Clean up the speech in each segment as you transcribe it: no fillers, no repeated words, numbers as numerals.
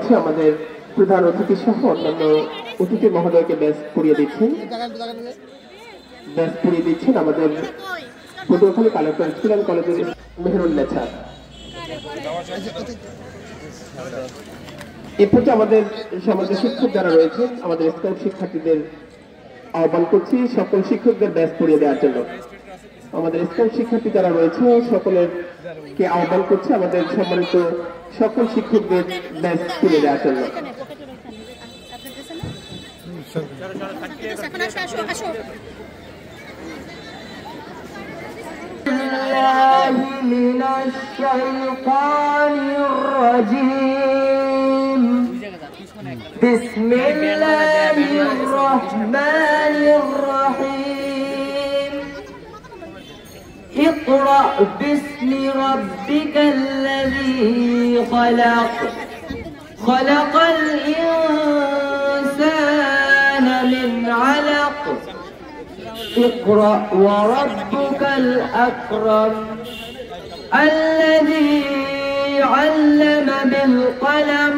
পাচ্ছি আমাদের প্রধান অতিথি সহ অন্যান্য অতিথি মহোদয়কে ব্যাচ পড়িয়ে দিচ্ছেন আমাদের পটুয়াখালী কালেক্টর স্কুল অ্যান্ড কলেজের মেহেরুন্নেছা। এরপর আমাদের সমাজের শিক্ষক যারা রয়েছেন আমাদের স্কুল শিক্ষার্থীদের আহ্বান করছি সকল শিক্ষকদের ব্যাচ পড়িয়ে দেওয়ার জন্য। আমাদের স্কুল শিক্ষার্থী যারা রয়েছে সকলেরকে আহ্বান করছি আমাদের সম্মানিত সকল শিক্ষকদের ব্যাচ পড়িয়ে দেওয়ার জন্য। بسم الله الرحمن الرحيم اقرأ باسم ربك الذي خلق خلق الإنسان من علق اقرأ وربك الأكرم الذي علم بالقلم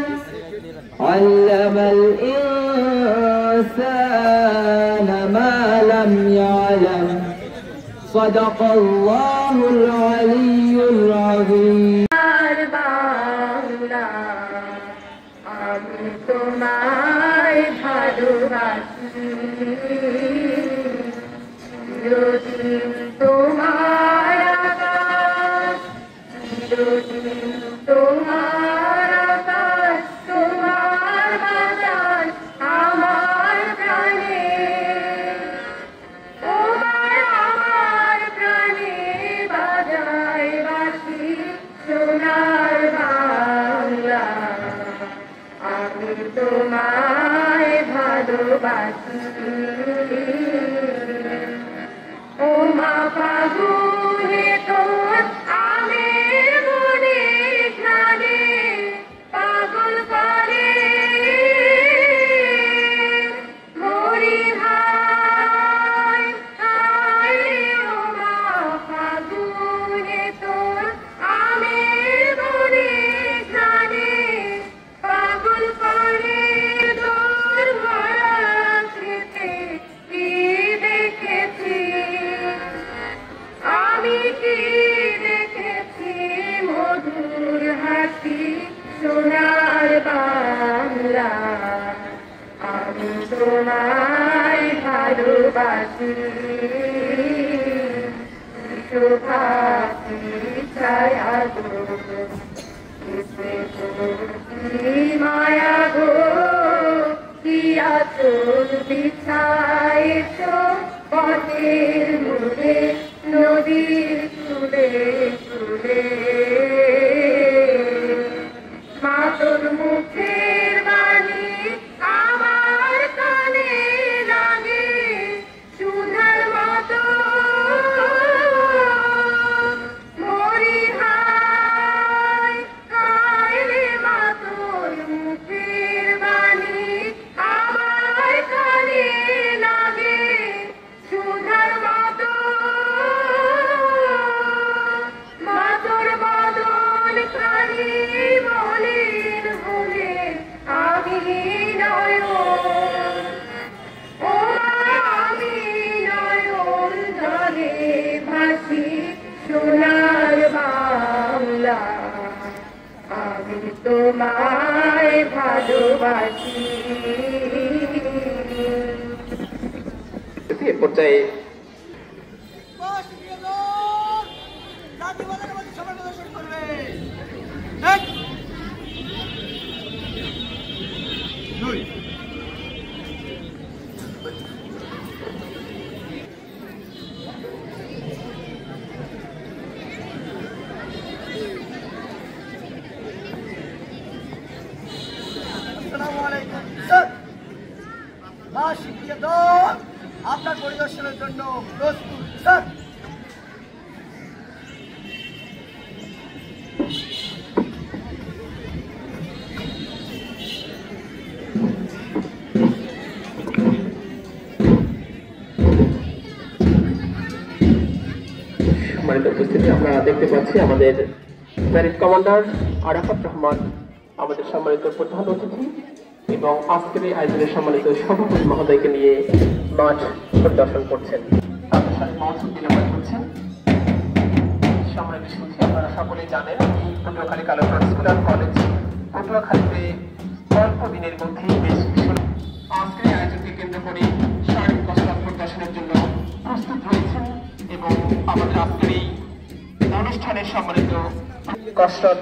علم الإنسان ما لم يعلم صدق الله العلي العظيم তোমায় ভালোবাসি ও মা ফাগুনে তোর আমের মনে ঘ্রাণে পাগল করে মরি হায় হায় ও মা ফাগুনে তোর আমের মনে ঘ্রাণে পাগল করে তোর ভরা স্মৃতি কি দেখেছি আমি কি দেখেছি মধুর হাসি সোনার বাংলা আমি তোমায় ভালোবাসি শোভাকি ছায়া মায়া গো কি আচল বিছাইছ পথের মূলে নদীর চুলে চুলে মা তোর মুখের বাণী আমার কানে লাগে সুধার মতো মরি হায় হায় রে মা তোর মুখের বাণী আমার কানে লাগে সুধার মতো মা তোর বদন প্রাণী মলিন হলে আমি নয়ন ও আমি নয়ন জলে ভাসি সোনার বাংলা আমি তোমায় ভালোবাসি। এ পর্যায়ে আপনার পরিদর্শনের জন্য প্রস্তুত স্যার। সম্মানিত উপস্থিতি আমরা দেখতে পাচ্ছি আমাদের প্যারেড কমান্ডার আরাফাত রহমান আমাদের সম্মানিত প্রধান অতিথি এবং আজকের এই আয়োজনের সম্মানিত সভাপতি মহোদয়কে নিয়ে মাঠ পরিদর্শন করছেন। তাদের সাথে মহসুদ বিনিময় করছেন। সম্মানিত সুধী, আপনারা সকলেই জানেন Patuakhali collector school and college পটুয়াখালীতে অল্প দিনের মধ্যেই বেশ আজকের এই আয়োজনকে কেন্দ্র করে শারীরিক কসরত প্রদর্শনের জন্য প্রস্তুত হয়েছেন এবং আমাদের আজকের এই অনুষ্ঠানের সম্মানিত কসরত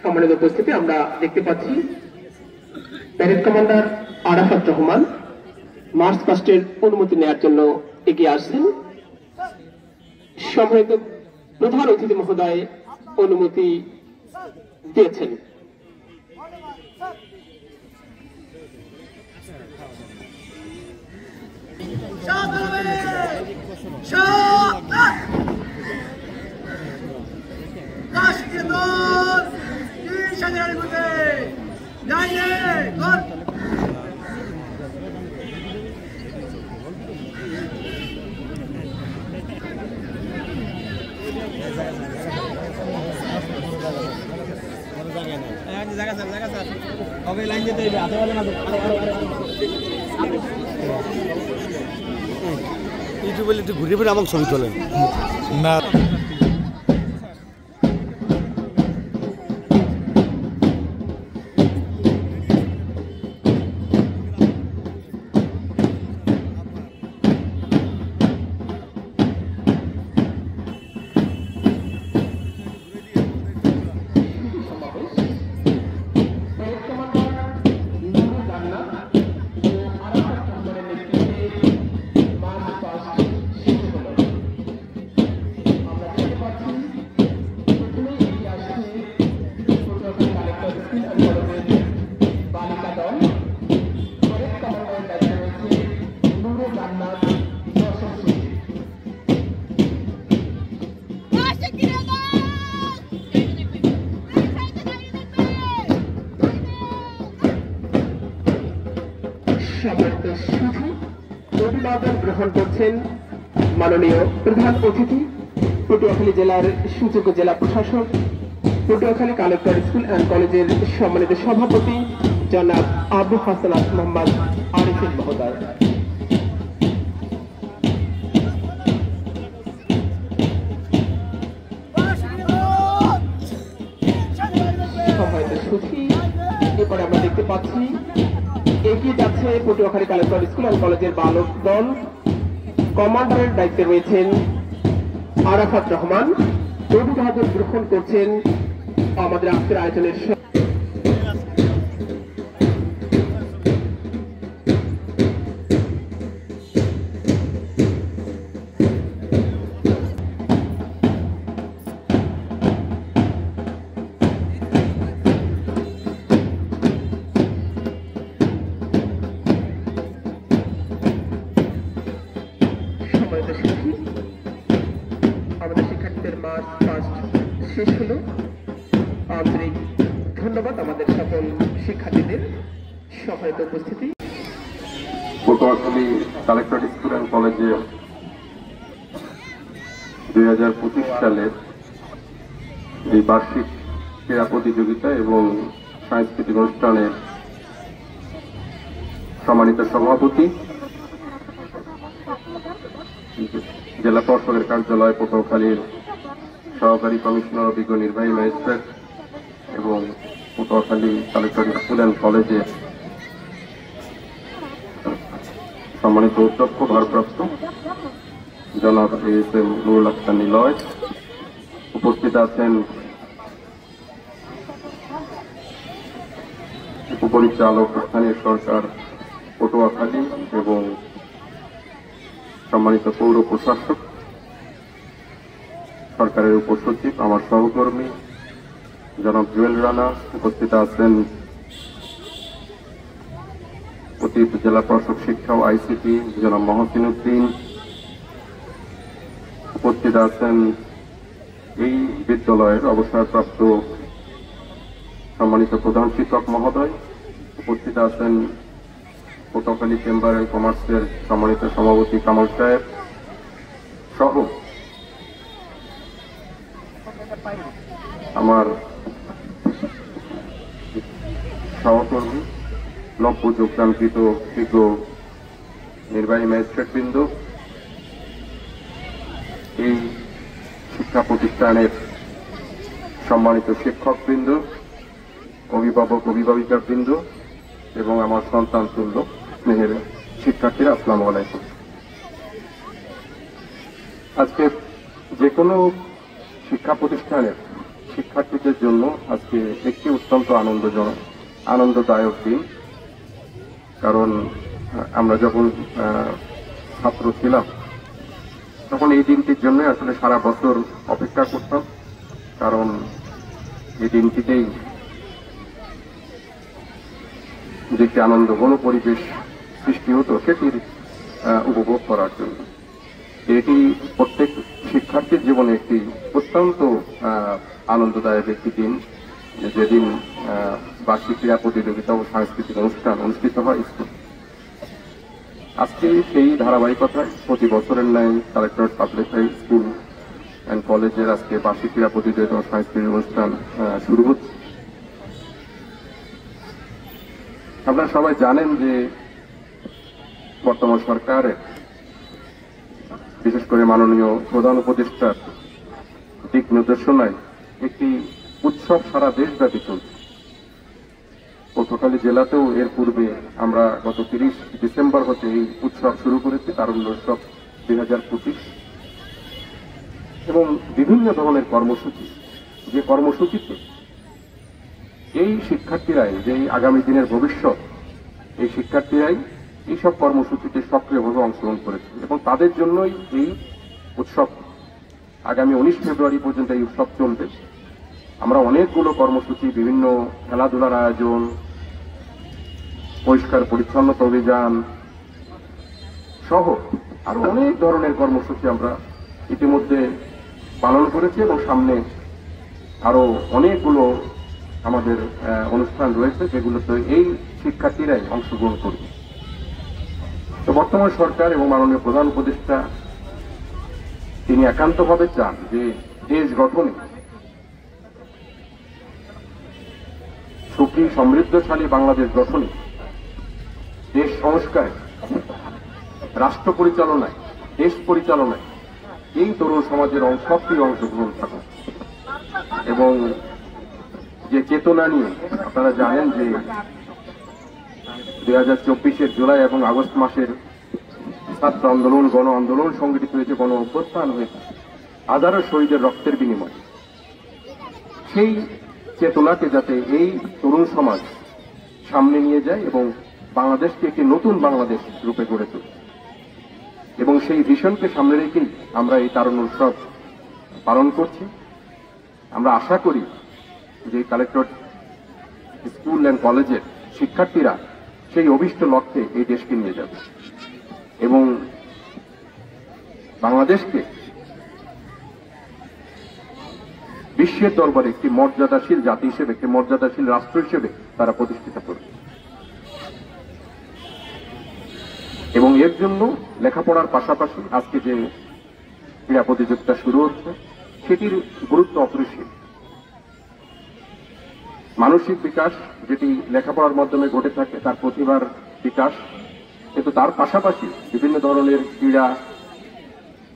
সম্মানিত উপস্থিতি, আমরা দেখতে পাচ্ছি parade commander Arafat Rahman march পাস্টের অনুমতি নেওয়ার জন্য এগিয়ে আসছেন। সম্মানিত প্রধান অতিথি মহোদয় অনুমতি দিয়েছেন। ইউটিউবে একটু ঘুরে ফিরে আমাকে ছবি তোলেন না। অভিবাদন গ্রহণ করছেন মাননীয় প্রধান অতিথি পটুয়াখালী জেলার সুযোগ্য জেলা প্রশাসক পটুয়াখালী কালেক্টর স্কুল অ্যান্ড কলেজের সম্মানিত সভাপতি জনাব আবু হাসান মোহাম্মদ আরিফিন মহোদয়। সম্মানিত সুধী, এরপরে আমরা দেখতে পাচ্ছি এগিয়ে যাচ্ছে পটুয়াখালী কালেক্টর স্কুল অ্যান্ড কলেজের বালক দল। কমান্ডারের দায়িত্বে রয়েছেন আরাফাত রহমান। অভিবাদন গ্রহণ করছেন আমাদের আজকের আয়োজনের শিক্ষার্থীদের সহায়তা উপস্থিতি। পটুয়াখালী কালেক্টরেট স্কুল অ্যান্ড কলেজে 2025 সালের এই বার্ষিক ক্রীড়া প্রতিযোগিতা এবং সাংস্কৃতিক অনুষ্ঠানের সম্মানিত সভাপতি, জেলা পরিষদের কার্যালয় পটুয়াখালীর সহকারী কমিশনার, অভিজ্ঞ নির্বাহী ম্যাজিস্ট্রেট এবং পটুয়াখালী কালেক্টরেট স্কুল অ্যান্ড কলেজের সম্মানিত অধ্যক্ষ ভারপ্রাপ্ত জনাব ASM নুরুল আক্তার নিলয়, উপস্থিত আছেন উপপরিচালক স্থানীয় সরকার পটুয়াখালী এবং সম্মানিত পৌর প্রশাসক, সরকারের উপসচিব, আমার সহকর্মী জনাব জুয়েল রানা, উপস্থিত আছেন অতিরিক্ত জেলা প্রশাসক শিক্ষা ও ICT জনাব মহসিন উদ্দিন, উপস্থিত আছেন এই বিদ্যালয়ের অবসরপ্রাপ্ত সম্মানিত প্রধান শিক্ষক মহোদয়, উপস্থিত আছেন পটুয়াখালী চেম্বার অ্যান্ড কমার্সের সম্মানিত সভাপতি কামাল সাহেব সহ আমার সহকর্মী, নব্য যোগদানকৃত বিজ্ঞ নির্বাহী ম্যাজিস্ট্রেটবৃন্দ, এই শিক্ষা প্রতিষ্ঠানের সম্মানিত শিক্ষকবৃন্দ, অভিভাবক অভিভাবিকাবৃন্দ এবং আমার সন্তান তুল্য স্নেহের শিক্ষার্থীরা, আসসালামু আলাইকুম। আজকে যে কোনো শিক্ষা প্রতিষ্ঠানের শিক্ষার্থীদের জন্য আজকে একটি অত্যন্ত আনন্দদায়ক দিন। কারণ আমরা যখন ছাত্র ছিলাম তখন এই দিনটির জন্য আসলে সারা বছর অপেক্ষা করতাম, কারণ এই দিনটিতেই যে একটি আনন্দঘন পরিবেশ সৃষ্টি হতো সেটির উপভোগ করার জন্য। এটি প্রত্যেক শিক্ষার্থীর জীবনে একটি অত্যন্ত আনন্দদায়ক একটি দিন, যেদিন বার্ষিক ক্রীড়া প্রতিযোগিতা ও সাংস্কৃতিক অনুষ্ঠান অনুষ্ঠিত হয় স্কুল। আজকে সেই ধারাবাহিকতায় প্রতি বছরের ন্যায় collectorate public high school and কলেজের আজকে বার্ষিক ক্রীড়া প্রতিযোগিতা ও সাংস্কৃতিক অনুষ্ঠান শুরু হচ্ছে। আপনারা সবাই জানেন যে বর্তমান সরকারের বিশেষ করে মাননীয় প্রধান উপদেষ্টার দিক নির্দেশনায় একটি উৎসব সারা দেশব্যাপী চলছে। পটুয়াখালী জেলাতেও এর পূর্বে আমরা গত 30 ডিসেম্বর হতে এই উৎসব শুরু করেছি, তারুণ্য উৎসব 2025, এবং বিভিন্ন ধরনের কর্মসূচি, যে কর্মসূচিতে এই শিক্ষার্থীরাই, যে আগামী দিনের ভবিষ্যৎ, এই শিক্ষার্থীরাই এইসব কর্মসূচিতে সক্রিয়ভাবে অংশগ্রহণ করেছে এবং তাদের জন্যই এই উৎসব আগামী 19 ফেব্রুয়ারি পর্যন্ত এই উৎসব চলবে। আমরা অনেকগুলো কর্মসূচি, বিভিন্ন খেলাধুলার আয়োজন, পরিষ্কার পরিচ্ছন্নতা অভিযান সহ আরো অনেক ধরনের কর্মসূচি আমরা ইতিমধ্যে পালন করেছি এবং সামনে আরো অনেকগুলো আমাদের অনুষ্ঠান রয়েছে যেগুলোতে এই শিক্ষার্থীরাই অংশগ্রহণ করবে। তো বর্তমান সরকার এবং মাননীয় প্রধান উপদেষ্টা তিনি একান্তভাবে চান যে দেশ গঠনে, সুখী সমৃদ্ধশালী বাংলাদেশ গঠনে, দেশ সংস্কারে, রাষ্ট্র পরিচালনায়, দেশ পরিচালনায় এই তরুণ সমাজের সক্রিয় অংশগ্রহণ থাকুক। এবং যে চেতনা নিয়ে আপনারা জানেন যে 2024-এর জুলাই এবং আগস্ট মাসের ছাত্র আন্দোলন, গণ আন্দোলন সংগঠিত হয়েছে, গণ অভ্যুত্থান হয়েছে হাজারো শহীদের রক্তের বিনিময়ে। সেই চেতনাকে যাতে এই তরুণ সমাজ সামনে নিয়ে যায় এবং বাংলাদেশকে একটি নতুন বাংলাদেশ রূপে গড়ে তোলে, এবং সেই ভিশনকে সামনে রেখেই আমরা এই তারুণ্য উৎসব পালন করছি। আমরা আশা করি যে কালেক্টরেট স্কুল অ্যান্ড কলেজের শিক্ষার্থীরা সেই অভিষ্ট লক্ষ্যে এই দেশকে নিয়ে যাবে এবং বাংলাদেশকে বিশ্বের দরবারে একটি মর্যাদাশীল জাতি হিসেবে, একটি মর্যাদাশীল রাষ্ট্র হিসেবে তারা প্রতিষ্ঠিত করবে। এবং এর জন্য লেখাপড়ার পাশাপাশি আজকে যে ক্রীড়া প্রতিযোগিতা শুরু হচ্ছে সেটির গুরুত্ব অপরিসীম। মানসিক বিকাশ যেটি লেখাপড়ার মাধ্যমে ঘটে থাকে, তার প্রতিভার বিকাশ, কিন্তু তার পাশাপাশি বিভিন্ন ধরনের ক্রীড়া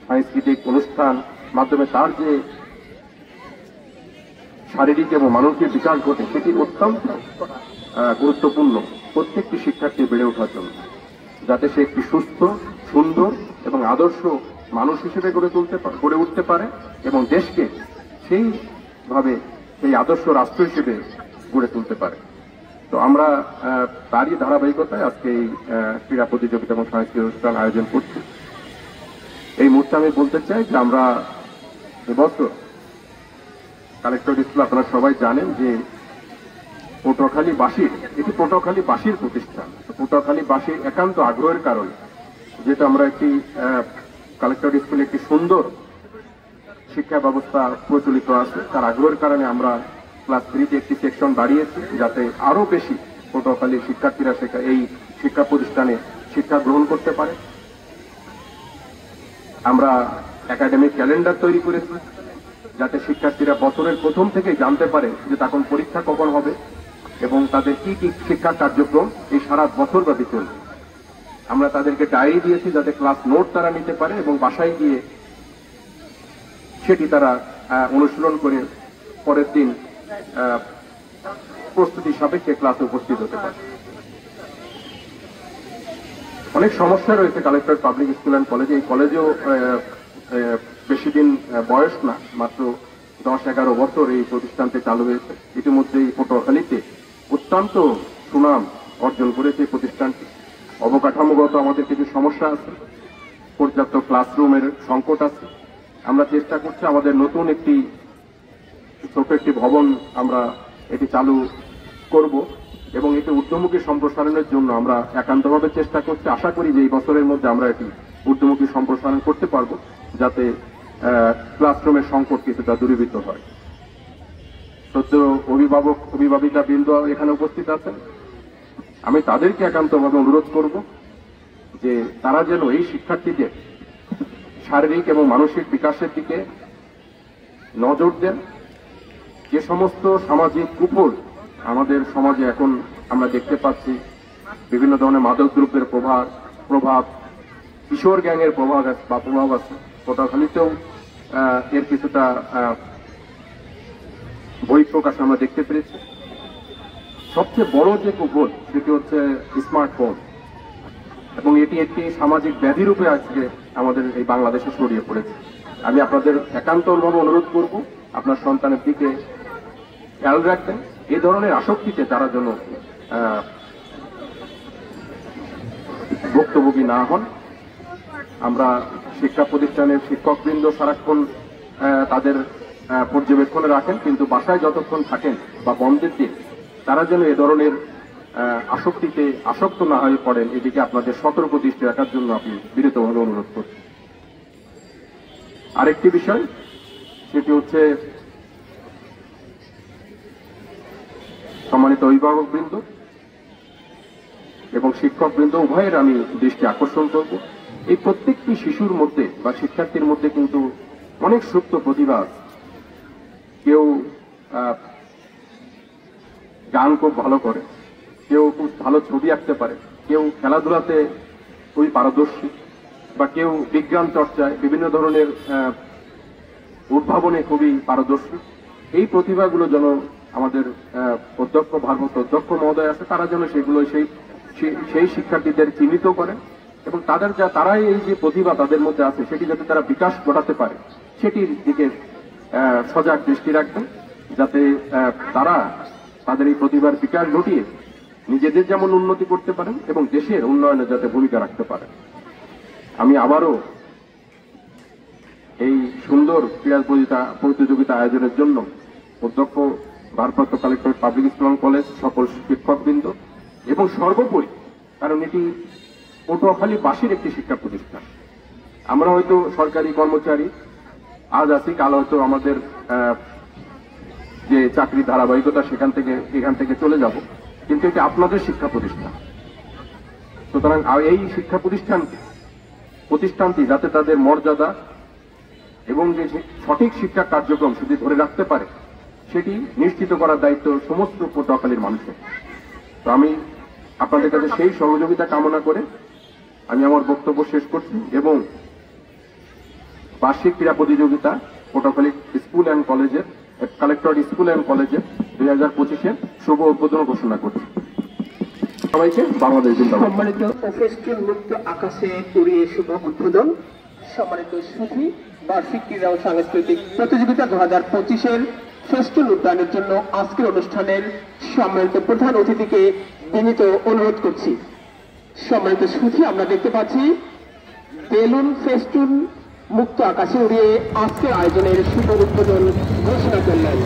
সাংস্কৃতিক অনুষ্ঠান মাধ্যমে তার যে শারীরিক এবং মানসিক বিকাশ ঘটে সেটি অত্যন্ত গুরুত্বপূর্ণ প্রত্যেকটি শিক্ষার্থী বেড়ে ওঠার জন্য, যাতে সে একটি সুস্থ, সুন্দর এবং আদর্শ মানুষ হিসেবে গড়ে উঠতে পারে এবং দেশকে সেইভাবে সেই আদর্শ রাষ্ট্র হিসেবে গড়ে তুলতে পারে। তো আমরা তারই ধারাবাহিকতায় আজকে এই ক্রীড়া প্রতিযোগিতা এবং সাংস্কৃতিক অনুষ্ঠান আয়োজন করছি। এই মুহূর্তে আমি বলতে চাই যে আমরা এবছর কালেক্টর স্কুল, আপনারা সবাই জানেন যে পটুয়াখালীবাসীর, এটি পটুয়াখালীবাসীর প্রতিষ্ঠান। পটুয়াখালীবাসীর একান্ত আগ্রহের কারণে, যেটা আমরা একটি কালেক্টর স্কুলে একটি সুন্দর শিক্ষা ব্যবস্থা প্রচলিত আছে, তার আগ্রহের কারণে আমরা ক্লাস 3-তে একটি সেকশন বাড়িয়েছি, যাতে আরো বেশি পটুয়াখালীর শিক্ষার্থীরা এই শিক্ষা প্রতিষ্ঠানে শিক্ষা গ্রহণ করতে পারে। আমরা একাডেমিক ক্যালেন্ডার তৈরি করেছি, যাতে শিক্ষার্থীরা বছরের প্রথম থেকেই জানতে পারে যে তখন পরীক্ষা কখন হবে এবং তাদের কি কি শিক্ষা কার্যক্রম এই সারা বছর ব্যাপী চলবে। আমরা তাদেরকে ডায়েরি দিয়েছি যাতে ক্লাস নোট তারা নিতে পারে এবং বাসায় গিয়ে সেটি তারা অনুশীলন করে পরের দিন প্রস্তুতি সাপেক্ষে ক্লাসে উপস্থিত হতে পারে। অনেক সমস্যা রয়েছে কালেক্টর পাবলিক স্কুল অ্যান্ড কলেজে। এই কলেজেও বেশি দিন বয়স না, মাত্র 10-11 বছর এই প্রতিষ্ঠানটি চালু হয়েছে। ইতিমধ্যেই পটুয়াখালীতে অত্যন্ত সুনাম অর্জন করেছে এই প্রতিষ্ঠানটি। অবকাঠামোগত আমাদের কিছু সমস্যা আছে, পর্যাপ্ত ক্লাসরুমের সংকট আছে। আমরা চেষ্টা করছি আমাদের নতুন একটি ছোট একটি ভবন আমরা এটি চালু করব এবং এটি ঊর্ধ্বমুখী সম্প্রসারণের জন্য আমরা একান্তভাবে চেষ্টা করছি। আশা করি যে এই বছরের মধ্যে আমরা এটি ঊর্ধ্বমুখী সম্প্রসারণ করতে পারবো, যাতে ক্লাসরুমের সংকট কিছুটা দূরীভূত হয়। সদ্য অভিভাবক অভিভাবিকা বৃন্দ এখানে উপস্থিত আছেন, আমি তাদেরকে একান্তভাবে অনুরোধ করব যে তারা যেন এই শিক্ষার্থীদের শারীরিক এবং মানসিক বিকাশের দিকে নজর দেন। যে সমস্ত সামাজিক কুফল আমাদের সমাজে এখন আমরা দেখতে পাচ্ছি, বিভিন্ন ধরনের মাদক দ্রব্যের প্রভাব, কিশোর গ্যাংয়ের প্রভাব আছে। পটুয়াখালীতেও এর কিছুটা বহিঃপ্রকাশ আমরা দেখতে পেরেছি। সবচেয়ে বড় যে কুফল সেটি হচ্ছে স্মার্টফোন, এবং এটি একটি সামাজিক ব্যাধি রূপে আজকে আমাদের এই বাংলাদেশে ছড়িয়ে পড়েছে। আমি আপনাদের একান্তভাবে অনুরোধ করব আপনার সন্তানের দিকে খেয়াল রাখবেন, এই ধরনের আসক্তিতে তারা যেন ভুক্তভোগী না হন। আমরা শিক্ষা প্রতিষ্ঠানের শিক্ষকবৃন্দ সারাক্ষণ তাদের পর্যবেক্ষণে রাখেন, কিন্তু বাসায় যতক্ষণ থাকেন বা বন্ধের দিন তারা যেন এ ধরনের আসক্তিতে আসক্ত না হয়ে পড়েন, এদিকে আপনাদের সতর্ক দৃষ্টি রাখার জন্য আপনি বিনীতভাবে অনুরোধ করছি। আরেকটি বিষয় সেটি হচ্ছে সম্মানিত অভিভাবকবৃন্দ এবং শিক্ষকবৃন্দ উভয়ের আমি দৃষ্টি আকর্ষণ করব, এই প্রত্যেকটি শিশুর মধ্যে বা শিক্ষার্থীর মধ্যে কিন্তু অনেক সুপ্ত প্রতিভা আছে। কেউ গান খুব ভালো করে, কেউ খুব ভালো ছবি আঁকতে পারে, কেউ খেলাধুলাতে খুবই পারদর্শী, বা কেউ বিজ্ঞান চর্চায় বিভিন্ন ধরনের উদ্ভাবনে খুবই পারদর্শী। এই প্রতিভাগুলো যেন আমাদের ভারপ্রাপ্ত অধ্যক্ষ মহোদয় আছে, তারা যেন সেগুলো সেই শিক্ষার্থীদের চিহ্নিত করেন এবং তারাই এই যে প্রতিভা তাদের মধ্যে আছে সেটি যাতে তারা বিকাশ ঘটাতে পারে সেটির দিকে সজাগ দৃষ্টি রাখবেন, যাতে তারা তাদের এই প্রতিভার বিকাশ ঘটিয়ে নিজেদের যেমন উন্নতি করতে পারেন এবং দেশের উন্নয়নে যাতে ভূমিকা রাখতে পারেন। আমি আবারও এই সুন্দর ক্রীড়া প্রতিযোগিতা আয়োজনের জন্য অধ্যক্ষ, ভারপ্রাপ্ত কালেক্টর পাবলিক স্কুল কলেজ, সকল শিক্ষকবৃন্দ এবং সর্বোপরি, কারণ এটি পটুয়াখালীবাসীর একটি শিক্ষা প্রতিষ্ঠান। আমরা হয়তো সরকারি কর্মচারী আজ আছি, কাল হয়তো আমাদের যে চাকরির ধারাবাহিকতা এখান থেকে চলে যাব, কিন্তু এটা আপনাদের শিক্ষা প্রতিষ্ঠান। সুতরাং এই শিক্ষা প্রতিষ্ঠানটি যাতে তাদের মর্যাদা এবং যে সঠিক শিক্ষা কার্যক্রম সেটি ধরে রাখতে পারে সেটি নিশ্চিত করার দায়িত্ব সমস্ত পটুয়াখালীর মানুষের। তো আমি আপনাদের কাছে সেই সহযোগিতা কামনা করে আমি আমার বক্তব্য শেষ করছি এবং বার্ষিক ক্রীড়া প্রতিযোগিতা পটুয়াখালী স্কুল অ্যান্ড কলেজের কালেক্টরেট স্কুল অ্যান্ড কলেজের 2025-এর শুভ উদ্বোধন ঘোষণা করছি। সবাইকে বাংলাদেশ জিন্দাবাদ। সম্মানিত ফেস্টুন মুক্ত আকাশে উড়িয়ে শুভ উদ্বোধন। সম্মানিত সুধী, বার্ষিক ক্রীড়া ও সাংস্কৃতিক প্রতিযোগিতা 2025-এর ফেস্টুন উদ্যানের জন্য আজকের অনুষ্ঠানের সম্মানিত প্রধান অতিথিকে বিনীত অনুরোধ করছি। সম্মানিত সুধী, আমরা দেখতে পাচ্ছি বেলুন ফেস্টুন মুক্ত আকাশে উড়িয়ে আজকের আয়োজনের শুভ উদ্বোধন ঘোষণা করলেন।